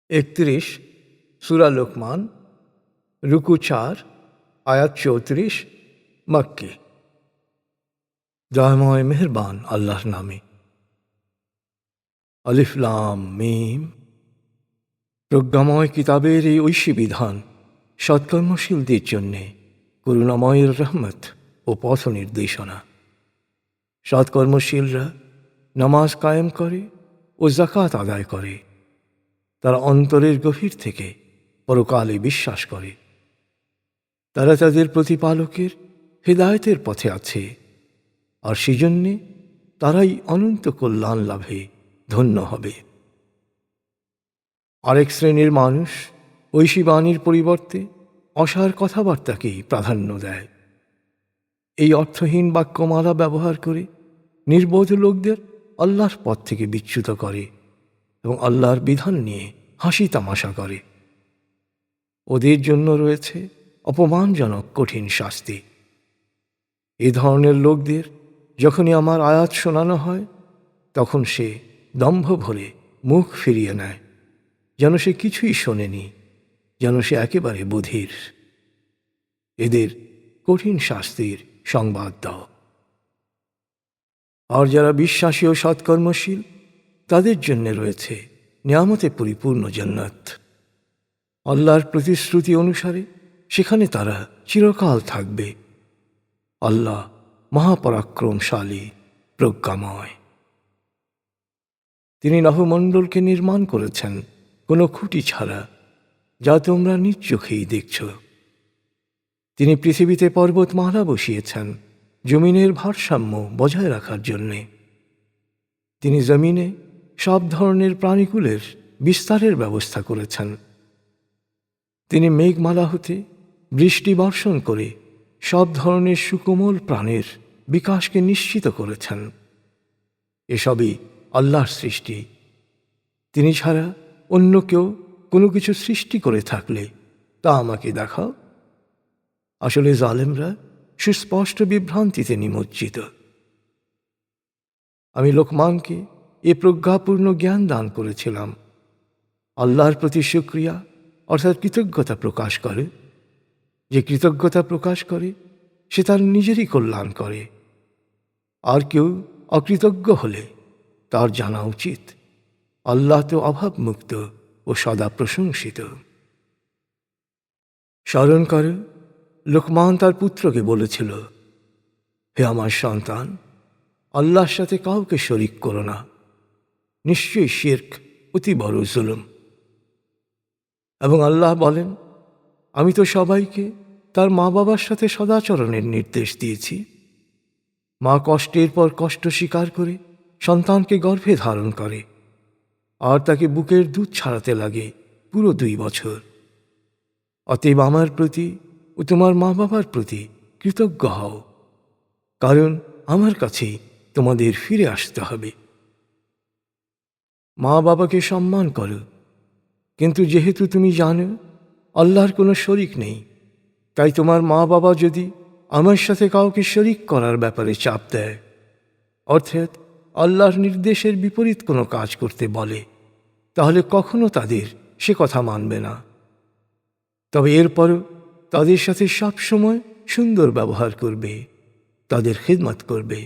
31 সূরা লোকমান, রুকু 4, আয়াত 34, মক্কি। দয়াময় মেহেরবান আল্লাহর নামে। আলিফ লাম মিম। প্রজ্ঞাময় কিতাবের এই ঐশী বিধান সৎকর্মশীলদের জন্যে করুণাময়ের রহমত ও পথ নির্দেশনা। সৎকর্মশীলরা নামাজ কায়েম করে ও যাকাত আদায় করে। তারা অন্তরের গভীর থেকে পরকালে বিশ্বাস করে। তারা তাদের প্রতিপালকের হেদায়েতের পথে আছে, আর সেজন্যে তারাই অনন্ত কল্যাণ লাভে ধন্য হবে। আরেক শ্রেণীর মানুষ ঐশী বাণীর পরিবর্তে অসার কথাবার্তাকেই প্রাধান্য দেয়। এই অর্থহীন বাক্যমালা ব্যবহার করে নির্বোধ লোকদের আল্লাহর পথ থেকে বিচ্যুত করে এবং আল্লাহর বিধান নিয়ে হাসি তামাশা করে। ওদের জন্য রয়েছে অপমানজনক কঠিন শাস্তি। এ ধরনের লোকদের যখনই আমার আয়াত শোনানো হয়, তখন সে দম্ভ ভরে মুখ ফিরিয়ে নেয়, যেন সে কিছুই শোনেনি, যেন সে একেবারে বধির। এদের কঠিন শাস্তির সংবাদ দাও। আর যারা বিশ্বাসী ও সৎকর্মশীল, তাদের জন্য রয়েছে নিয়ামতে পরিপূর্ণ জান্নাত। আল্লাহর প্রতিশ্রুতি অনুসারে সেখানে তারা চিরকাল থাকবে। আল্লাহ মহাপরাক্রমশালী, প্রজ্ঞাময়। তিনি নভমণ্ডলকে নির্মাণ করেছেন কোনো খুঁটি ছাড়া, যা তোমরা নিজ চোখেই দেখছ। তিনি পৃথিবীতে পর্বতমালা বসিয়েছেন জমিনের ভারসাম্য বজায় রাখার জন্যে। তিনি জমিনে সব ধরনের প্রাণীকুলের বিস্তারের ব্যবস্থা করেছেন। তিনি মেঘমালা হতে বৃষ্টি বর্ষণ করে সব ধরনের সুকোমল প্রাণের বিকাশকে নিশ্চিত করেছেন। এসবই আল্লাহর সৃষ্টি। তিনি ছাড়া অন্য কেউ কোনো কিছু সৃষ্টি করে থাকলে তা আমাকে দেখাও। আসলে জালেমরা সুস্পষ্ট বিভ্রান্তিতে নিমজ্জিত। আমি লোকমানকে এ প্রজ্ঞাপূর্ণ জ্ঞান দান করেছিলাম। আল্লাহর প্রতি শুকরিয়া অর্থাৎ কৃতজ্ঞতা প্রকাশ করে। যে কৃতজ্ঞতা প্রকাশ করে সে তার নিজেরই কল্যাণ করে। আর কেউ অকৃতজ্ঞ হলে তার জানা উচিত আল্লাহ তো অভাবমুক্ত ও সদা প্রশংসিত। স্মরণ করে লোকমান তার পুত্রকে বলেছিল, হে আমার সন্তান, আল্লাহর সাথে কাউকে শরিক করো না। নিশ্চয়ই শিরক অতি বড় জুলুম। এবং আল্লাহ বলেন, আমি তো সবাইকে তার মা বাবার সাথে সদাচরণের নির্দেশ দিয়েছি। মা কষ্টের পর কষ্ট স্বীকার করে সন্তানকে গর্ভে ধারণ করে, আর তাকে বুকের দুধ ছাড়াতে লাগে পুরো 2 বছর। অতএব আমার প্রতি ও তোমার মা বাবার প্রতি কৃতজ্ঞ হও, কারণ আমার কাছেই তোমাদের ফিরে আসতে হবে। মা বাবাকে সম্মান করো, কিন্তু যেহেতু তুমি জানো আল্লাহর কোনো শরিক নেই, তাই তোমার মা বাবা যদি আমার সাথে কাউকে শরিক করার ব্যাপারে চাপ দেয়, অর্থাৎ আল্লাহর নির্দেশের বিপরীত কোনো কাজ করতে বলে, তাহলে কখনো তাদের সে কথা মানবে না। তবে এরপরও তাদের সাথে সবসময় সুন্দর ব্যবহার করবে, তাদের খিদমত করবে।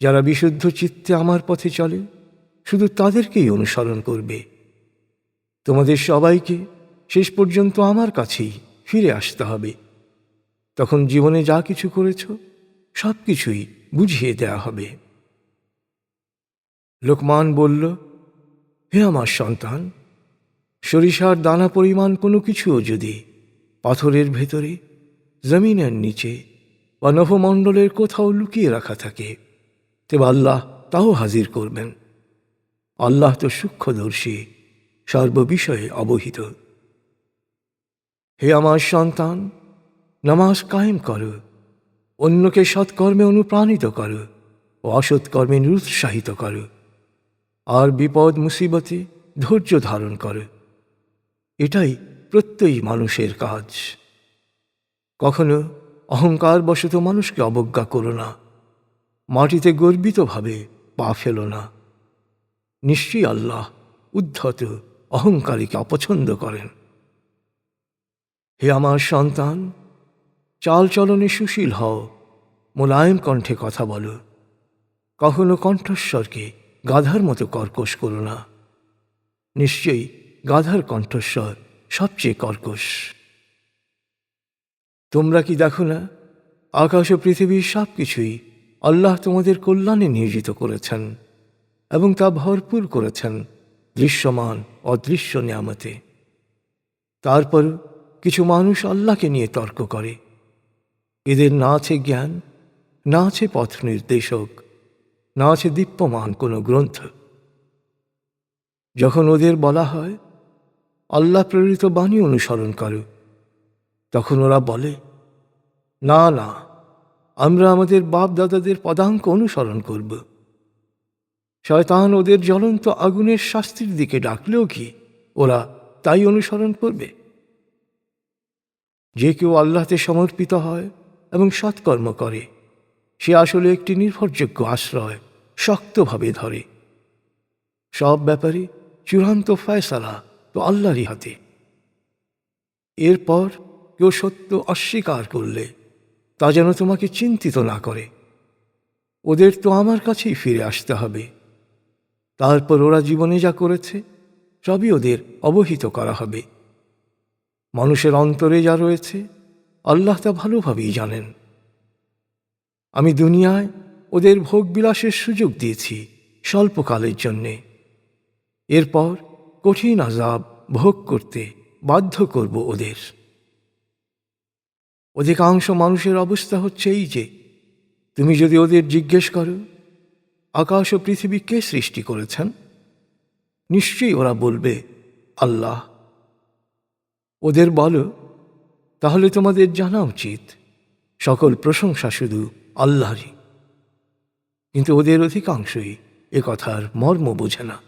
যারা বিশুদ্ধ চিত্তে আমার পথে চলে, শুধু তাদেরকেই অনুসরণ করবে। তোমাদের সবাইকে শেষ পর্যন্ত আমার কাছেই ফিরে আসতে হবে। তখন জীবনে যা কিছু করেছ সব কিছুই বুঝিয়ে দেয়া হবে। লোকমান বলল, হে আমার সন্তান, সরিষার দানা পরিমাণ কোনো কিছুও যদি পাথরের ভেতরে, জমিনের নিচে বা নভমণ্ডলের কোথাও লুকিয়ে রাখা থাকে, তবে আল্লাহ তাও হাজির করবেন। আল্লাহ তো সূক্ষ্মদর্শী, সর্ববিষয়ে অবহিত। হে আমার সন্তান, নামাজ কায়েম করো, অন্যকে সৎকর্মে অনুপ্রাণিত করো ও অসৎকর্মে নিরুৎসাহিত করো, আর বিপদ মুসিবতে ধৈর্য ধারণ করো। এটাই প্রত্যয়ী মানুষের কাজ। কখনো অহংকারবশত মানুষকে অবজ্ঞা করো না। মাটিতে গর্বিতভাবে পা ফেলো না। নিশ্চয়ই আল্লাহ উদ্ধত অহংকারীকে অপছন্দ করেন। হে আমার সন্তান, চালচলনে সুশীল হও, মোলায়েম কণ্ঠে কথা বলো। কখনো কণ্ঠস্বরকে গাধার মতো কর্কশ করো না। নিশ্চয়ই গাধার কণ্ঠস্বর সবচেয়ে কর্কশ। তোমরা কি দেখো না, আকাশ ও পৃথিবীর সব কিছুই আল্লাহ তোমাদের কল্যাণে নিয়োজিত করেছেন এবং তা ভরপুর করেছেন দৃশ্যমান অদৃশ্য নিয়ামতে। তারপর কিছু মানুষ আল্লাহকে নিয়ে তর্ক করে। এদের না আছে জ্ঞান, না আছে পথ নির্দেশক, না আছে দীপ্যমান কোনো গ্রন্থ। যখন ওদের বলা হয় আল্লাহ প্রেরিত বাণী অনুসরণ করো, তখন ওরা বলে, না না, আমরা আমাদের বাপ দাদাদের পদাঙ্ক অনুসরণ করব। শয়তান ওদের জ্বলন্ত আগুনের শাস্তির দিকে ডাকলেও কি ওরা তাই অনুসরণ করবে? যে কেউ আল্লাহতে সমর্পিত হয় এবং সৎকর্ম করে, সে আসলে একটি নির্ভরযোগ্য আশ্রয় শক্তভাবে ধরে। সব ব্যাপারে চূড়ান্ত ফয়সালা তো আল্লাহরই হাতে। এরপর কেউ সত্য অস্বীকার করলে তা যেন তোমাকে চিন্তিত না করে। ওদের তো আমার কাছেই ফিরে আসতে হবে। তারপর ওরা জীবনে যা করেছে সবই ওদের অবহিত করা হবে। মানুষের অন্তরে যা রয়েছে আল্লাহ তা ভালোভাবেই জানেন। আমি দুনিয়ায় ওদের ভোগবিলাসের সুযোগ দিয়েছি স্বল্পকালের জন্যে। এরপর কঠিন আযাব ভোগ করতে বাধ্য করব ওদের। অধিকাংশ মানুষের অবস্থা হচ্ছে এই যে, তুমি যদি ওদের জিজ্ঞেস করো আকাশ ও পৃথিবী কে সৃষ্টি করেছেন, নিশ্চয়ই ওরা বলবে আল্লাহ। ওদের বলো, তাহলে তোমাদের জানা উচিত সকল প্রশংসা শুধু আল্লাহরই। কিন্তু ওদের অধিকাংশই এ কথার মর্ম বোঝে না।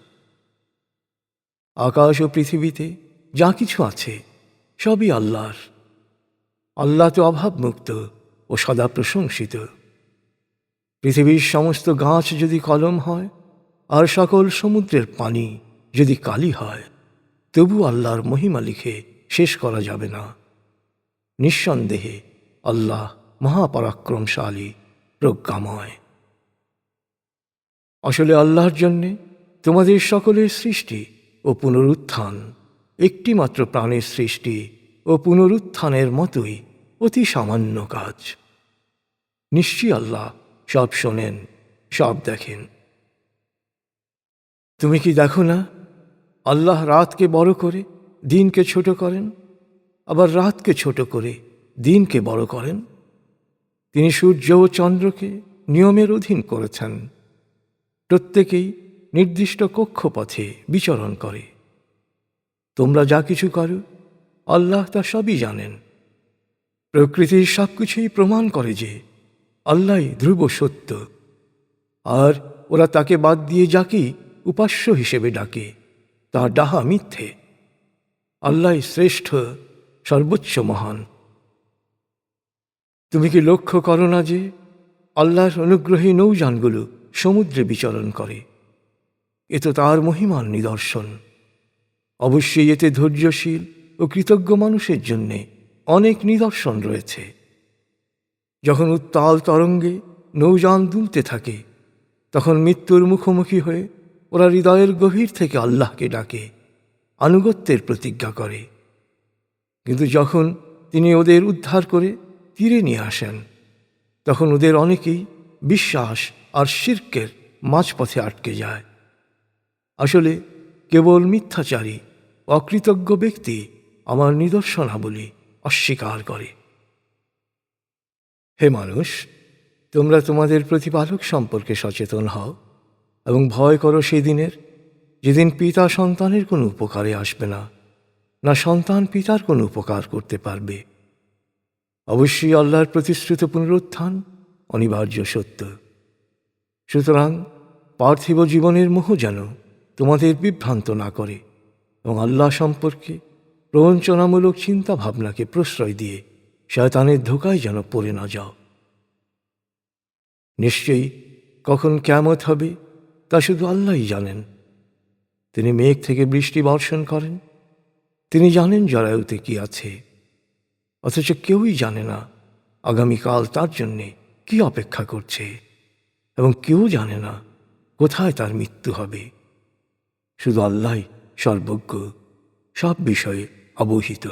আকাশ ও পৃথিবীতে যা কিছু আছে সবই আল্লাহর। আল্লাহ তো অভাবমুক্ত ও সদা প্রশংসিত। পৃথিবীর সমস্ত গাছ যদি কলম হয় আর সকল সমুদ্রের পানি যদি কালি হয়, তবু আল্লাহর মহিমা লিখে শেষ করা যাবে না। নিঃসন্দেহে আল্লাহ মহাপরাক্রমশালী, প্রজ্ঞাময়। আসলে আল্লাহর জন্যে তোমাদের সকলের সৃষ্টি ও পুনরুত্থান একটিমাত্র প্রাণের সৃষ্টি ও পুনরুত্থানের মতোই অতি সামান্য কাজ। নিশ্চয়ই আল্লাহ সব শোনেন, সব দেখেন। তুমি কি দেখো না, আল্লাহ রাতকে বড় করে দিনকে ছোট করেন, আবার রাতকে ছোট করে দিনকে বড় করেন। তিনি সূর্য ও চন্দ্রকে নিয়মের অধীন করেছেন। প্রত্যেকেই নির্দিষ্ট কক্ষপথে বিচরণ করে। তোমরা যা কিছু করো আল্লাহ তা সবই জানেন। প্রকৃতির সব কিছুই প্রমাণ করে যে আল্লাহই ধ্রুব সত্য, আর ওরা তাকে বাদ দিয়ে যাকেই উপাস্য হিসেবে ডাকে তা ডাহা মিথ্যে। আল্লাহই শ্রেষ্ঠ, সর্বোচ্চ মহান। তুমি কি লক্ষ্য করো না যে আল্লাহর অনুগ্রহী নৌযানগুলো সমুদ্রে বিচরণ করে? এ তো তার মহিমার নিদর্শন। অবশ্যই এতে ধৈর্যশীল ও কৃতজ্ঞ মানুষের জন্যে অনেক নিদর্শন রয়েছে। যখন উত্তাল তরঙ্গে নৌযান দুলতে থাকে, তখন মৃত্যুর মুখোমুখি হয়ে ওরা হৃদয়ের গভীর থেকে আল্লাহকে ডাকে, আনুগত্যের প্রতিজ্ঞা করে। কিন্তু যখন তিনি ওদের উদ্ধার করে তীরে নিয়ে আসেন, তখন ওদের অনেকেই বিশ্বাস আর শিরকের মাঝপথে আটকে যায়। আসলে কেবল মিথ্যাচারী অকৃতজ্ঞ ব্যক্তি আমার নিদর্শনাবলী অস্বীকার করে। হে মানুষ, তোমরা তোমাদের প্রতিপালক সম্পর্কে সচেতন হও এবং ভয় করো সেদিনের, যেদিন পিতা সন্তানের কোনো উপকারে আসবে না, না সন্তান পিতার কোনো উপকার করতে পারবে। অবশ্যই আল্লাহর প্রতিশ্রুত পুনরুত্থান অনিবার্য সত্য। সুতরাং পার্থিব জীবনের মোহ যেন তোমাদের বিভ্রান্ত না করে এবং আল্লাহ সম্পর্কে প্রবঞ্চনামূলক চিন্তা ভাবনাকে প্রশ্রয় দিয়ে শয়তানের ধোঁকায় যেন পড়ে না যাও। নিশ্চয়ই কখন কিয়ামত হবে তা শুধু আল্লাহই জানেন। তিনি মেঘ থেকে বৃষ্টি বর্ষণ করেন। তিনি জানেন জরায়ুতে কি আছে, অথচ কেউই জানে না আগামীকাল তার জন্যে কি অপেক্ষা করছে, এবং কেউ জানে না কোথায় তার মৃত্যু হবে। শুধু আল্লাহই সর্বজ্ঞ, সব বিষয়ে অবহিত।